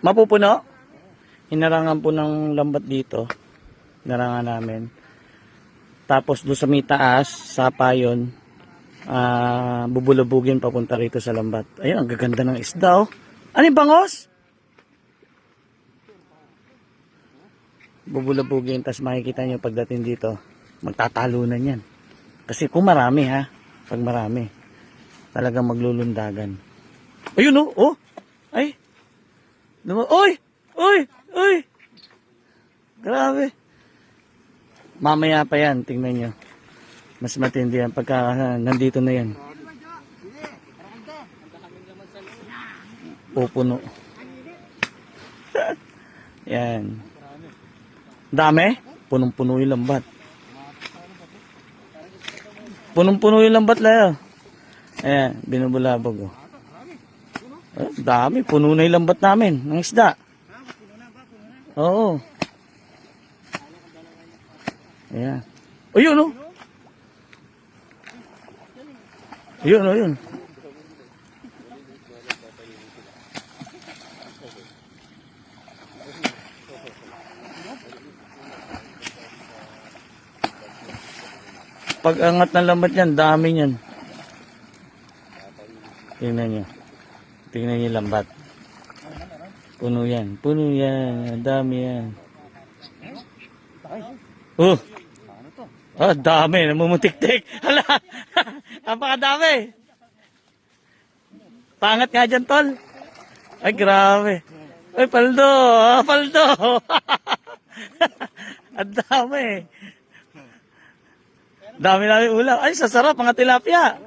Mapupuno? Hinarangan po ng lambat dito. Hinarangan namin. Tapos doon sa may taas, sapa yun, bubulubugin papunta rito sa lambat. Ayun, ang gaganda ng isda oh. Ano yung bangos? Bubulubugin, tapos makikita nyo pagdating dito, magtatalunan yan. Kasi kung marami ha, pag marami, talagang maglulundagan. Ayun oh, oh, ay, oy, oy, oy, grabe. Mamaya pa yan, tingnan nyo. Mas matindi yan pagka nandito na yan. Pupuno. Yan. Dami? Punong-puno yung lambat. Punong-puno yung lambat layo. Ayan, binubulabog. Oh. Dami, puno na yung lambat namin ng isda. Oo. Ayan. Ayun oh. Ayun, ayun. Pag angat ng lambat yan, dami yan. Tingnan nyo. Tingnan nyo lambat. Puno yan. Puno yan. Dami yan. Oh! Oh, dami. Namumutik-tik. Hala! Napakadami. Pangat nga dyan, tol. Ay, grabe. Ay, paldo. Ah, paldo. Ang dami. Dami namin ulam. Ay, sasarap mga tilapia.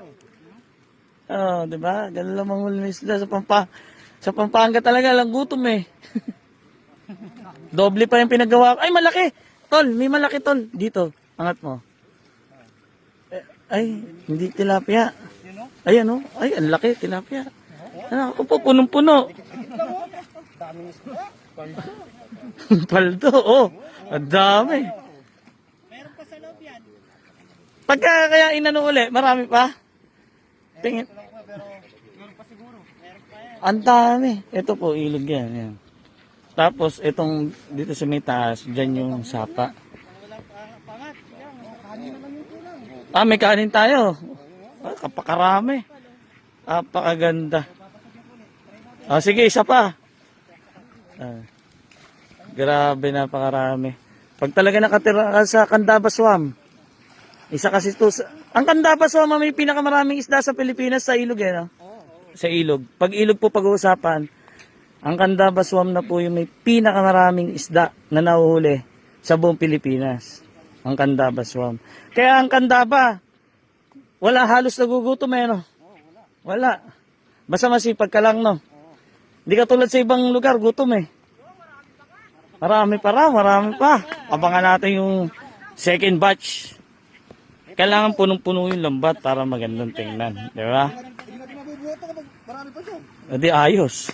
Oh, 'di ba? Ganun lang manghuli ng isda sa Pampanga talaga lang gutom eh. Doble pa yung pinagawa. Ay, malaki. Tol, may malaki tol dito. Angat mo. Ay, hindi tilapia. Ayan oh. Ay, ang laki tilapia. Ano, ako po punong-puno. Paldo, oh. Ang dami. Pagka kaya inano uli, marami pa? Tingin. Ang dami. Ito po, ilog yan. Yan. Tapos, itong dito sa may taas, dyan yung sapa. Ah, may kanin tayo. Ah, kapakarami. Napakaganda. Ah, sige, isa pa. Ah, grabe, napakarami. Pag talaga nakatira ka sa Candaba Swamp, isa kasi ito, ang Candaba Swamp may pinakamaraming isda sa Pilipinas sa ilog eh, no? Sa ilog. Pag ilog po pag-uusapan, ang Candaba Swamp na po yung may pinakamaraming isda na nahuhuli sa buong Pilipinas. Ang Candaba Swamp. Kaya ang Candaba, wala halos nagugutom eh, no? Wala. Basta masipag ka lang, no? Hindi ka tulad sa ibang lugar, gutom eh. Marami pa. Abangan natin yung second batch. Kailangan punong-puno yung lambat para magandang tingnan. Di ba? Hindi ayos.